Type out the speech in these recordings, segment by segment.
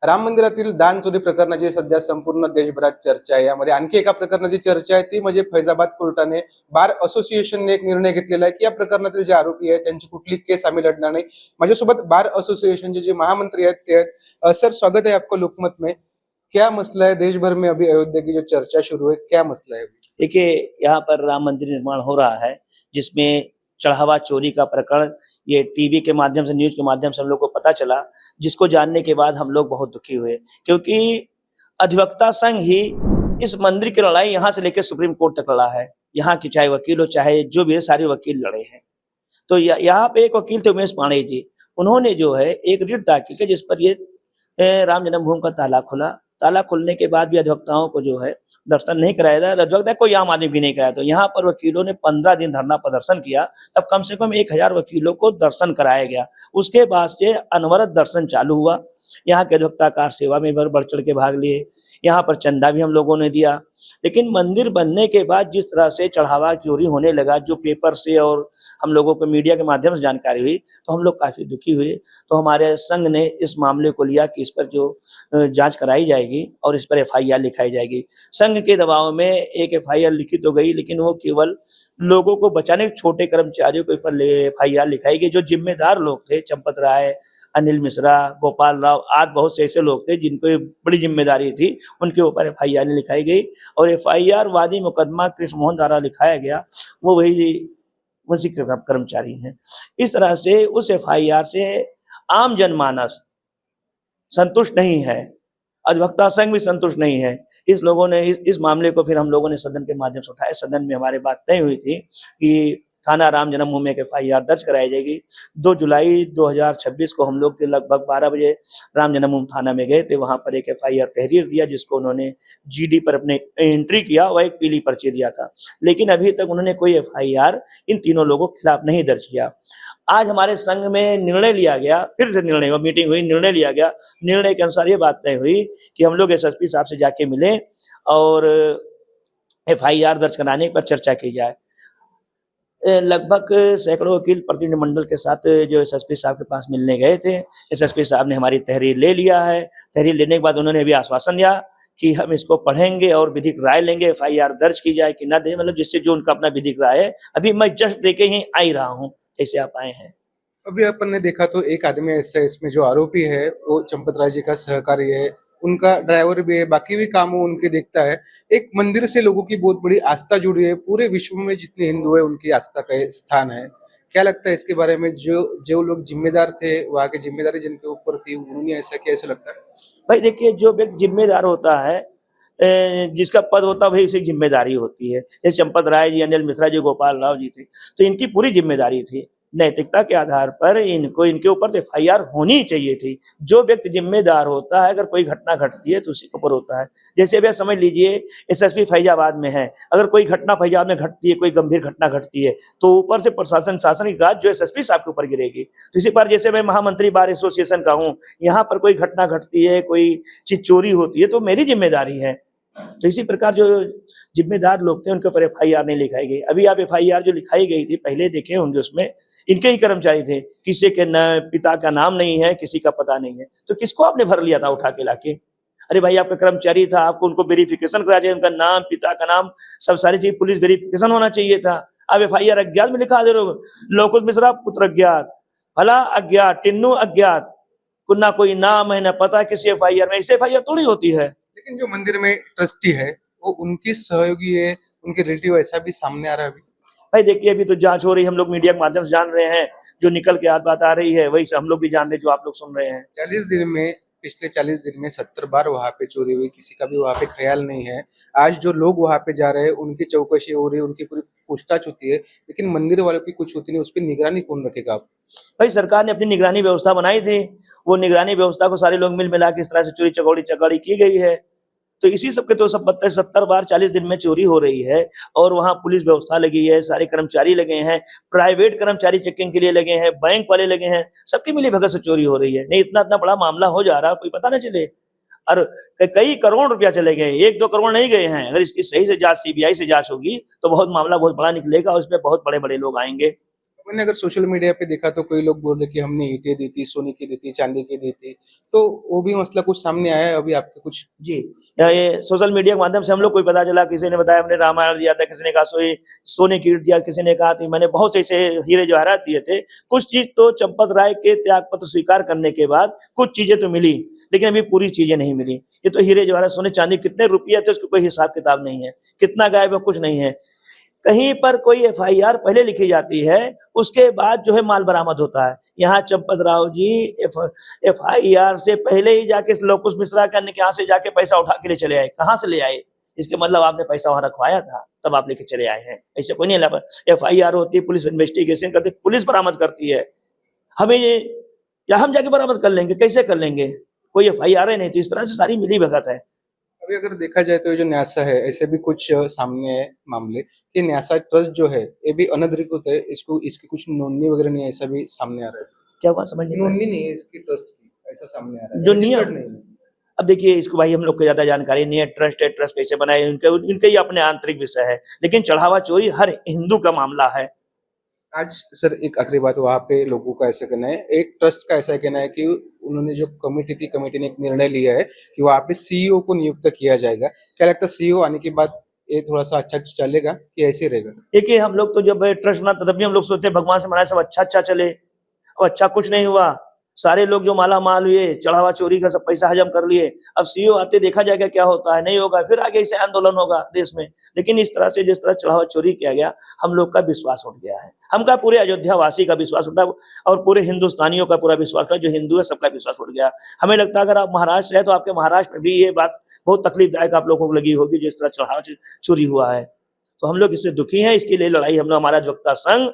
राम मंदिरातील दान चोरी प्रकरणाची सध्या संपूर्ण देशभरात चर्चा आहे. यामध्ये आणखी एका प्रकरणाची चर्चा आहे ती म्हणजे फैजाबाद कोर्टाने बार असोसिएशनने एक निर्णय घेतलेला आहे की या प्रकरणातील जे आरोपी आहेत त्यांची कुठली केस आम्ही लढणार नाही. माझ्यासोबत बार असोसिएशनचे जे महामंत्री आहेत ते आहेत. सर, स्वागत है आपको लोकमत में। क्या मसला है देश भर में अभी अयोध्या की जो चर्चा शुरू है, क्या मसला है? देखिए, यहाँ पर राम मंदिर निर्माण हो रहा है, जिसमें चढ़ावा चोरी का प्रकरण ये टीवी के माध्यम से, न्यूज़ के माध्यम से हम लोग को पता चला, जिसको जानने के बाद हम लोग बहुत दुखी हुए। क्योंकि अधिवक्ता संघ ही इस मंदिर की लड़ाई यहाँ से लेकर सुप्रीम कोर्ट तक लड़ा है। यहाँ की चाहे वकील हो, चाहे जो भी है, सारे वकील लड़े हैं। तो यहाँ पे एक वकील थे उमेश पांडे जी, उन्होंने जो है एक रिट दाखिल किया जिस पर ये राम जन्मभूमि का ताला खुला। ताला खुलने के बाद भी अधिवक्ताओं को जो है दर्शन नहीं कराया जा रहा, अधिवक्ता कोई आम आदमी भी नहीं कराया। तो यहाँ पर वकीलों ने 15 दिन धरना प्रदर्शन किया, तब कम से कम 1000 वकीलों को दर्शन कराया गया। उसके बाद से अनवरत दर्शन चालू हुआ। यहाँ के अधिवक्ता कार सेवा में बढ़ चढ़ के भाग लिए। यहाँ पर चंदा भी हम लोगों ने दिया। लेकिन मंदिर बनने के बाद जिस तरह से चढ़ावा चोरी होने लगा, जो पेपर से और हम लोगों को मीडिया के माध्यम से जानकारी हुई, तो हम लोग काफी दुखी हुए। तो हमारे संघ ने इस मामले को लिया कि इस पर जो जांच कराई जाएगी और इस पर एफआईआर लिखाई जाएगी। संघ के दबाव में एक एफआईआर लिखी तो गई, लेकिन वो केवल लोगों को बचाने, छोटे कर्मचारियों को पर एफआईआर लिखाई गई। जो जिम्मेदार लोग थे, चंपत राय, अनिल मिश्रा, गोपाल राव आदि बहुत से ऐसे लोग थे जिनको ये बड़ी जिम्मेदारी थी, उनके ऊपर एफआईआर लिखाई गई और एफआईआर वादी मुकदमा कृष्ण मोहन द्वारा लिखाया गया। वो वही उसी कर्मचारी हैं। इस तरह से उस एफआईआर से आम जनमानस संतुष्ट नहीं है, अधिवक्ता संघ भी संतुष्ट नहीं है। इस लोगों ने इस मामले को फिर हम लोगों ने सदन के माध्यम से उठाया। सदन में हमारी बात तय हुई थी कि थाना राम जन्मभूमि में एक एफआईआर दर्ज कराई जाएगी। 2 जुलाई 2026 को हम लोग के लगभग 12 बजे राम जन्मभूमि थाना में गए थे। वहां पर एक एफआईआर तहरीर दिया, जिसको उन्होंने जीडी पर अपने एंट्री किया और एक पीली पर्ची दिया था। लेकिन अभी तक उन्होंने कोई एफआईआर इन तीनों लोगों के खिलाफ नहीं दर्ज किया। आज हमारे संघ में निर्णय लिया गया, फिर से निर्णय हुआ, मीटिंग हुई, निर्णय लिया गया। निर्णय के अनुसार ये बात तय हुई कि हम लोग एसएसपी साहब से जाके मिले और एफआईआर दर्ज कराने पर चर्चा की जाए। लगभग सैकड़ों वकील प्रतिनिधिमंडल के साथ जो एसएसपी साहब के पास मिलने गए थे। एसएसपी साहब ने हमारी तहरीर ले लिया है। तहरीर लेने के बाद उन्होंने भी आश्वासन दिया कि हम इसको पढ़ेंगे और विधिक राय लेंगे, एफआईआर दर्ज की जाए कि ना दे, मतलब जिससे जो उनका अपना विधिक राय है। अभी मैं जस्ट देके ही आ ही रहा हूँ, जैसे आप आए हैं। अभी अपन ने देखा तो एक आदमी ऐसा है इसमें जो आरोपी है वो चंपत राय जी का सहकारी है, उनका ड्राइवर भी है, बाकी भी काम वो उनके देखता है। एक मंदिर से लोगों की बहुत बड़ी आस्था जुड़ी है, पूरे विश्व में जितने हिंदू है उनकी आस्था का स्थान है। क्या लगता है इसके बारे में? जो जो लोग जिम्मेदार थे, वहाँ की जिम्मेदारी जिनके ऊपर थी, उन्होंने ऐसा किया, ऐसा लगता है? भाई देखिए, जो व्यक्ति जिम्मेदार होता है, जिसका पद होता है वही उसे जिम्मेदारी होती है। जैसे चंपत राय जी, अनिल मिश्रा जी, गोपाल राव जी थे, तो इनकी पूरी जिम्मेदारी थी। नैतिकता के आधार पर इनको, इनके ऊपर तो एफआईआर होनी ही चाहिए थी। जो व्यक्ति जिम्मेदार होता है, अगर कोई घटना घटती है तो उसी के ऊपर होता है। जैसे अभी समझ लीजिए एसएसपी फैजाबाद में है, अगर कोई घटना फैजाबाद में घटती है, कोई गंभीर घटना घटती है, तो ऊपर से प्रशासन, शासन की गाज जो एसएसपी साहब के ऊपर गिरेगी। तो इसी पर जैसे मैं महामंत्री बार एसोसिएशन का हूँ, यहाँ पर कोई घटना घटती है, कोई चीज चोरी होती है, तो मेरी जिम्मेदारी है। तो इसी प्रकार जो जिम्मेदार लोग थे उनके ऊपर एफआईआर नहीं लिखाई गई। अभी आप एफआईआर जो लिखाई गई थी, पहले देखे होंगे, उसमें इनके ही कर्मचारी थे, किसी के न पिता का नाम नहीं है, किसी का पता नहीं है। तो किसको आपने भर लिया था उठा के लाके? अरे भाई, आपका कर्मचारी था, आपको उनको वेरिफिकेशन करा चाहिए, उनका नाम, पिता का नाम, सब सारी चीज पुलिस वेरिफिकेशन होना चाहिए था। आप एफआईआर अज्ञात में लिखा दे रहे हो। लोकुश मिश्रा पुत्र अज्ञात, भला अज्ञात, टिन्नू अज्ञात, ना कोई नाम है ना पता किसी एफआईआर में। इससे एफआईआर थोड़ी होती है। लेकिन जो मंदिर में ट्रस्टी है वो उनकी सहयोगी है, उनके रिलेटिव, ऐसा भी सामने आ रहा है अभी। भाई देखिए, अभी तो जांच हो रही है, हम लोग मीडिया के माध्यम से जान रहे हैं। जो निकल के बात आ रही है वही से हम लोग भी जान रहे हैं, जो आप लोग सुन रहे हैं। 40 दिन में, पिछले 40 दिन में 70 बार वहां पे चोरी हुई, किसी का भी वहां पे ख्याल नहीं है। आज जो लोग वहां पे जा रहे हैं उनकी चौकसी हो रही है, उनकी पूरी पूछताछ होती है, लेकिन मंदिर वालों की कुछ होती नहीं। उस पर निगरानी कौन रखेगा? आप भाई, सरकार ने अपनी निगरानी व्यवस्था बनाई थी, वो निगरानी व्यवस्था को सारे लोग मिल मिला के इस तरह से चोरी चकौड़ी की गई है। तो इसी सब के तो सब 70 बार 40 दिन में चोरी हो रही है और वहां पुलिस व्यवस्था लगी है, सारे कर्मचारी लगे हैं, प्राइवेट कर्मचारी चेकिंग के लिए लगे हैं, बैंक वाले लगे हैं, सबकी मिली भगत से चोरी हो रही है। नहीं, इतना इतना बड़ा मामला हो जा रहा, कोई पता ना चले। और कई करोड़ रुपया चले गए, 1-2 करोड़ नहीं गए हैं। अगर इसकी सही से जांच, सीबीआई से जांच होगी तो बहुत मामला बहुत बड़ा निकलेगा और इसमें बहुत बड़े बड़े लोग आएंगे। मैंने अगर सोशल मीडिया पे देखा तो कई लोग बोल रहे कि हमने ईंटें दी थी, सोने की दी थी, चांदी की दी थी, तो वो भी मसला कुछ सामने आया है अभी आपके कुछ? जी, ये सोशल मीडिया के माध्यम से हम लोग को भी पता चला, किसी ने बताया हमने रामायण दिया था, किसी ने कहा सोने की ईंट दिया, किसी ने कहा थी मैंने बहुत से ऐसे हीरे जवाहरात दिए थे। कुछ चीज़ तो चंपत राय के त्यागपत्र स्वीकार करने के बाद कुछ चीज़ें तो मिली, लेकिन अभी पूरी चीज़ें नहीं मिली। ये तो हीरे जवाहरात, सोने चांदी कितने रुपये थे उसका कोई हिसाब किताब नहीं है, कितना गायब है कुछ नहीं है। कहीं पर कोई एफआईआर पहले लिखी जाती है, उसके बाद जो है माल बरामद होता है। यहाँ चंपत राव जी एफआईआर से पहले ही जाके लवकुश मिश्रा के यहाँ से जाके पैसा उठा के ले चले आए। कहाँ से ले आए? इसके मतलब आपने पैसा वहां रखवाया था, तब आप लेके चले आए हैं। ऐसे कोई नहीं ला। एफआईआर होती है, पुलिस इन्वेस्टिगेशन करती है, पुलिस बरामद करती है। हमें ये या हम जाके बरामद कर लेंगे, कैसे कर लेंगे? कोई एफआईआर ही नहीं थी। इस तरह से सारी मिली भगत है। अभी अगर देखा जाए तो ये जो न्यासा है, ऐसे भी कुछ सामने है मामले कि न्यासा ट्रस्ट जो है ये भी अनधिकृत है, इसको इसकी कुछ नोंदनी वगैरह नहीं है, ऐसा भी सामने आ रहा है। क्या बात समझ नहीं पाए? नोंदनी नहीं है इसकी ट्रस्ट की, ऐसा सामने आ रहा है, जो रजिस्टर्ड नियम, नहीं है। अब देखिए इसको भाई हम लोग को ज्यादा जानकारी नहीं है। ट्रस्ट है, ट्रस्ट कैसे बनाए, इनके इनके ही अपने आंतरिक विषय है। लेकिन चढ़ावा चोरी हर हिंदू का मामला है। आज सर एक आखिरी बात, वहाँ पे लोगों का ऐसा कहना है, एक ट्रस्ट का ऐसा कहना है कि उन्होंने जो कमेटी थी, कमेटी ने एक निर्णय लिया है कि वहाँ पे सीईओ को नियुक्त किया जाएगा। क्या लगता है सीईओ आने के बाद ये थोड़ा सा अच्छा चलेगा कि ऐसे ही रहेगा? देखिए हम लोग तो जब ट्रस्ट बना तब भी हम लोग सोचते भगवान से मनाए सब अच्छा अच्छा चले, और अच्छा कुछ नहीं हुआ। सारे लोग जो माला माल हुए, चढ़ावा चोरी का सब पैसा हजम कर लिए। अब सीईओ आते देखा जाएगा क्या होता है, नहीं होगा, फिर आगे इसे आंदोलन होगा देश में। लेकिन इस तरह से जिस तरह चढ़ावा चोरी किया गया, हम लोग का विश्वास उठ गया है। हम का पूरे अयोध्या वासी का विश्वास उठा, और पूरे हिंदुस्तानियों का पूरा विश्वास उठा, जो हिंदू है सबका विश्वास उठ गया। हमें लगता है अगर आप महाराष्ट्र है तो आपके महाराष्ट्र में भी ये बात बहुत तकलीफदायक आप लोगों को लगी होगी, जिस तरह चढ़ावा चोरी हुआ है। तो हम लोग इससे दुखी हैं। इसके लिए लड़ाई हम लोग, हमारा अधिवक्ता संघ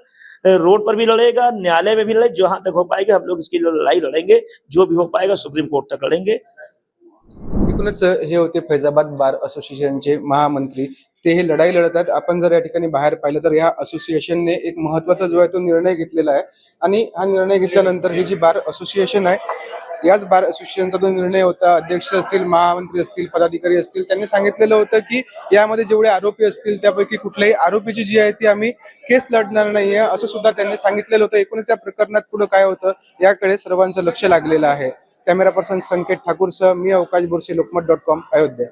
रोड पर भी लड़ेगा, न्यायालय में भी लड़े, जहां तक हो पाएगा हम लोग इसकी लड़ाई लड़ेंगे। जो भी हो पाएगा सुप्रीम कोर्ट तक लड़ेंगे। एकूणच हे होते फैजाबाद बार असोसिएशनचे महामंत्री, ते हे लढाई लढत आहेत. आपण जर या ठिकाणी बाहेर पाहिलं तर या असोसिएशनने एक महत्वाचा जो आहे तो निर्णय घेतलेला आहे, आणि हा निर्णय घेतल्यानंतर ही जी बार असोसिएशन आहे, याच बार असोसिएशनचा जो निर्णय होता, अध्यक्ष असतील, महामंत्री असतील, पदाधिकारी असतील, त्यांनी सांगितलेलं होतं की यामध्ये जेवढे आरोपी असतील त्यापैकी कुठल्याही आरोपीची जी आहे ती आम्ही केस लढणार नाहीये, असं सुद्धा त्यांनी सांगितलेलं होतं. एकूणच या प्रकरणात पुढे काय होतं याकडे सर्वांचं लक्ष लागलेलं आहे. कॅमेरा पर्सन संकेत ठाकूरसह मी अवकाश बोरसे, लोकमत.com, अयोध्या.